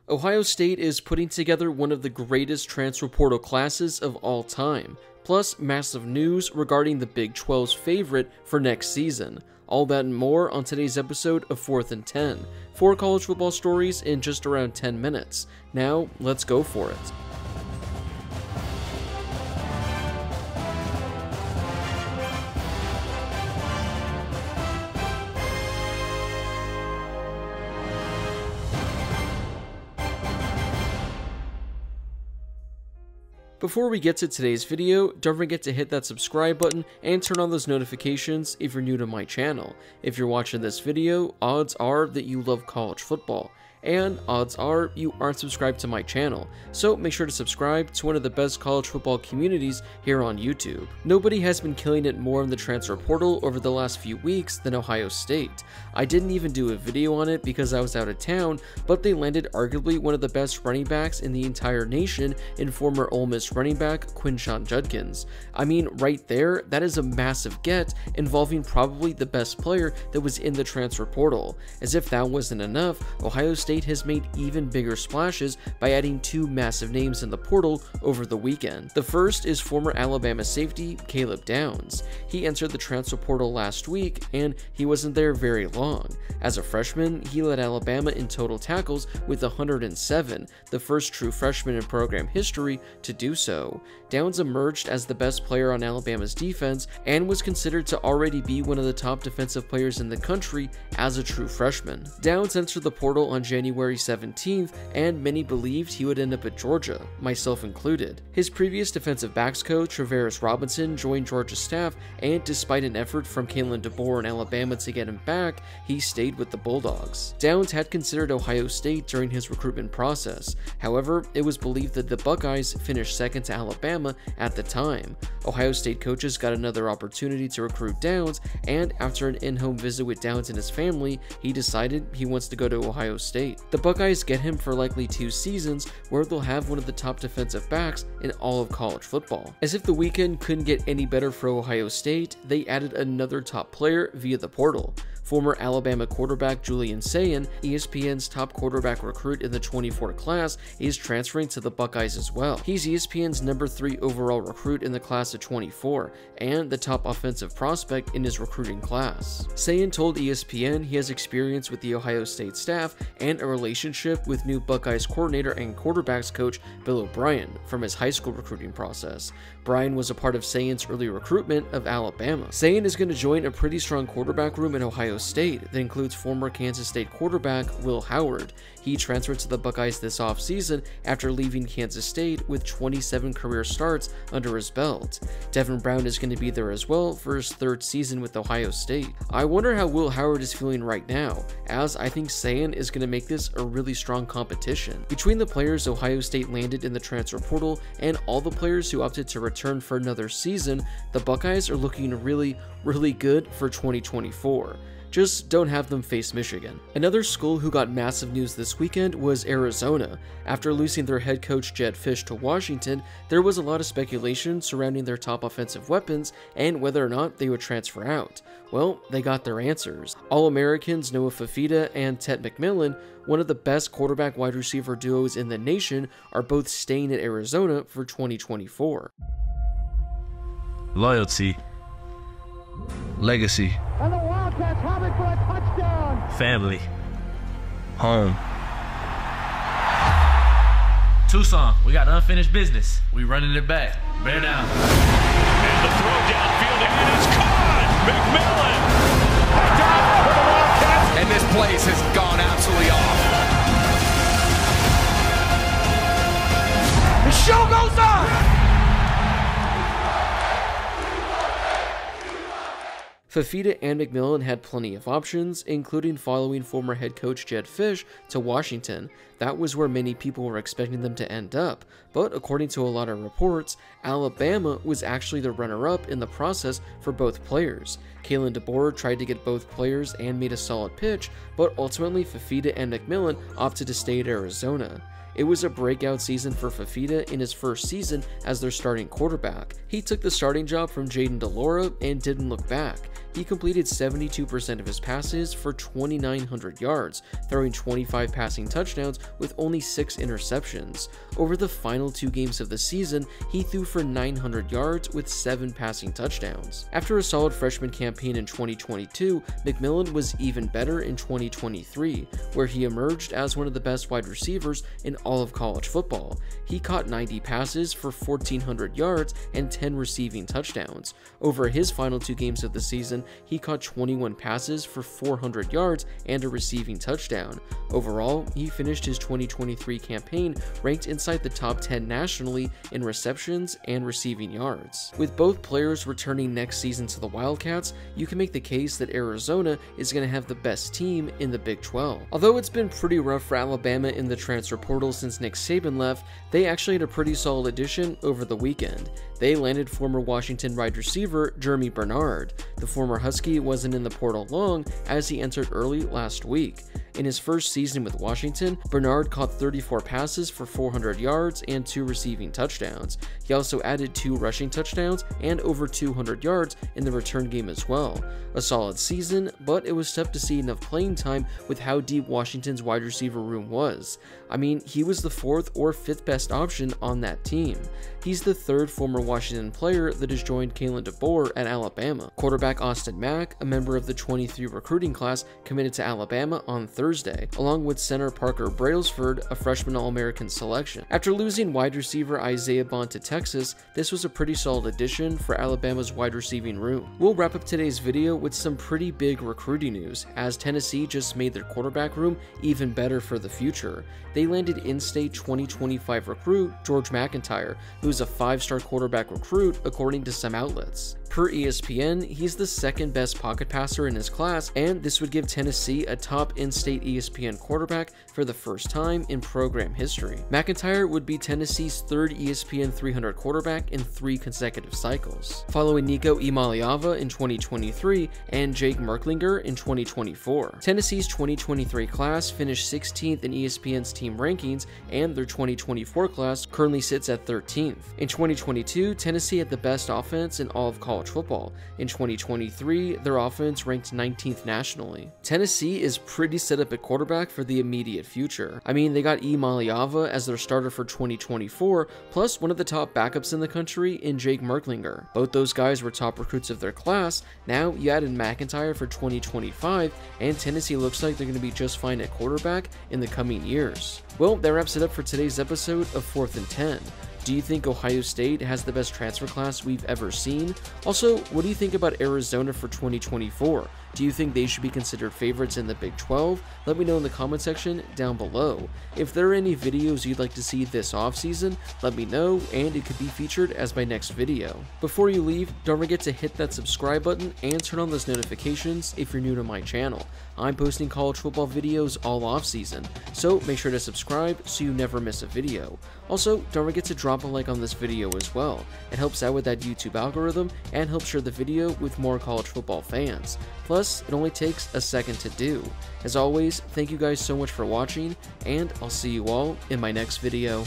Ohio State is putting together one of the greatest transfer portal classes of all time, plus massive news regarding the Big 12's favorite for next season. All that and more on today's episode of 4th and 10. 4 college football stories in just around 10 minutes. Now, let's go for it. Before we get to today's video, don't forget to hit that subscribe button and turn on those notifications if you're new to my channel. If you're watching this video, odds are that you love college football, and odds are you aren't subscribed to my channel, so make sure to subscribe to one of the best college football communities here on YouTube. Nobody has been killing it more in the transfer portal over the last few weeks than Ohio State. I didn't even do a video on it because I was out of town, but they landed arguably one of the best running backs in the entire nation in former Ole Miss running back Quinshon Judkins. I mean, right there, that is a massive get involving probably the best player that was in the transfer portal. As if that wasn't enough, Ohio State has made even bigger splashes by adding 2 massive names in the portal over the weekend. The first is former Alabama safety Caleb Downs. He entered the transfer portal last week, and he wasn't there very long. As a freshman, he led Alabama in total tackles with 107, the first true freshman in program history to do so. Downs emerged as the best player on Alabama's defense and was considered to already be one of the top defensive players in the country as a true freshman. Downs entered the portal on January 17th, and many believed he would end up at Georgia, myself included. His previous defensive backs coach, Travaris Robinson, joined Georgia's staff, and despite an effort from Kalen DeBoer in Alabama to get him back, he stayed with the Bulldogs. Downs had considered Ohio State during his recruitment process. However, it was believed that the Buckeyes finished second to Alabama at the time. Ohio State coaches got another opportunity to recruit Downs, and after an in-home visit with Downs and his family, he decided he wants to go to Ohio State. The Buckeyes get him for likely 2 seasons, where they'll have one of the top defensive backs in all of college football. As if the weekend couldn't get any better for Ohio State, they added another top player via the portal. Former Alabama quarterback Juliansaan, ESPN's top quarterback recruit in the 24 class, is transferring to the Buckeyes as well. He's ESPN's number 3 overall recruit in the class of 24, and the top offensive prospect in his recruiting class. Saan told ESPN he has experience with the Ohio State staff and a relationship with new Buckeyes coordinator and quarterbacks coach Bill O'Brien from his high school recruiting process. Bryan was a part of Saan's early recruitment of Alabama. Saan is going to join a pretty strong quarterback room at Ohio State that includes former Kansas State quarterback Will Howard. He transferred to the Buckeyes this offseason after leaving Kansas State with 27 career starts under his belt. Devin Brown is going to be there as well for his 3rd season with Ohio State. I wonder how Will Howard is feeling right now, as I think Saan is going to make this a really strong competition. Between the players Ohio State landed in the transfer portal and all the players who opted to return for another season, the Buckeyes are looking really good for 2024. Just don't have them face Michigan. Another school who got massive news this weekend was Arizona. After losing their head coach Jedd Fisch to Washington, there was a lot of speculation surrounding their top offensive weapons and whether or not they would transfer out. Well, they got their answers. All-Americans Noah Fifita and Ted McMillan, one of the best quarterback wide receiver duos in the nation, are both staying at Arizona for 2024. Loyalty. Legacy. And the Wildcats have it for a touchdown. Family. Home. Tucson, we got unfinished business. We running it back. Bear down. And the throw downfield, and it's caught! McMillan! Touchdown for the Wildcats! And this place has gone absolutely off. The show goes on! Fifita and McMillan had plenty of options, including following former head coach Jedd Fisch to Washington. That was where many people were expecting them to end up, but according to a lot of reports, Alabama was actually the runner-up in the process for both players. Kalen DeBoer tried to get both players and made a solid pitch, but ultimately Fifita and McMillan opted to stay at Arizona. It was a breakout season for Fifita in his first season as their starting quarterback. He took the starting job from Jayden de Laura and didn't look back. he completed 72% of his passes for 2,900 yards, throwing 25 passing touchdowns with only 6 interceptions. Over the final 2 games of the season, he threw for 900 yards with 7 passing touchdowns. After a solid freshman campaign in 2022, McMillan was even better in 2023, where he emerged as one of the best wide receivers in all of college football. He caught 90 passes for 1,400 yards and 10 receiving touchdowns. Over his final 2 games of the season, he caught 21 passes for 400 yards and a receiving touchdown. Overall, he finished his 2023 campaign ranked inside the top 10 nationally in receptions and receiving yards. With both players returning next season to the Wildcats, you can make the case that Arizona is going to have the best team in the Big 12. Although it's been pretty rough for Alabama in the transfer portal since Nick Saban left, they actually had a pretty solid addition over the weekend. They landed former Washington wide receiver Jeremy Bernard. The former Husky wasn't in the portal long, as he entered early last week. In his first season with Washington, Bernard caught 34 passes for 400 yards and 2 receiving touchdowns. He also added 2 rushing touchdowns and over 200 yards in the return game as well. A solid season, but it was tough to see enough playing time with how deep Washington's wide receiver room was. I mean, he was the 4th or 5th best option on that team. He's the 3rd former Washington player that has joined Kalen DeBoer at Alabama. Quarterback Austin Mack, a member of the 23 recruiting class, committed to Alabama on Thursday, along with center Parker Brailsford, a freshman All-American selection. After losing wide receiver Isaiah Bond to Texas, this was a pretty solid addition for Alabama's wide receiving room. We'll wrap up today's video with some pretty big recruiting news, as Tennessee just made their quarterback room even better for the future. They landed in-state 2025 recruit George McIntyre, who is a 5-star quarterback recruit according to some outlets. Per ESPN, he's the 2nd best pocket passer in his class, and this would give Tennessee a top in-state ESPN quarterback for the first time in program history. McIntyre would be Tennessee's 3rd ESPN 300 quarterback in 3 consecutive cycles, following Nico Imaliava in 2023 and Jake Merklinger in 2024. Tennessee's 2023 class finished 16th in ESPN's team rankings, and their 2024 class currently sits at 13th. In 2022, Tennessee had the best offense in all of college football. In 2023, their offense ranked 19th nationally. Tennessee is pretty set up at quarterback for the immediate future. I mean, they got Imaliava as their starter for 2024, plus one of the top backups in the country in Jake Merklinger. Both those guys were top recruits of their class. Now you added McIntyre for 2025, and Tennessee looks like they're going to be just fine at quarterback in the coming years. Well, that wraps it up for today's episode of 4th and 10. Do you think Ohio State has the best transfer class we've ever seen? Also, what do you think about Arizona for 2024? Do you think they should be considered favorites in the Big 12? Let me know in the comment section down below. If there are any videos you'd like to see this offseason, let me know, and it could be featured as my next video. Before you leave, don't forget to hit that subscribe button and turn on those notifications if you're new to my channel. I'm posting college football videos all offseason, so make sure to subscribe so you never miss a video. Also, don't forget to drop a like on this video as well. It helps out with that YouTube algorithm and helps share the video with more college football fans. Plus, it only takes a second to do. As always, thank you guys so much for watching, and I'll see you all in my next video.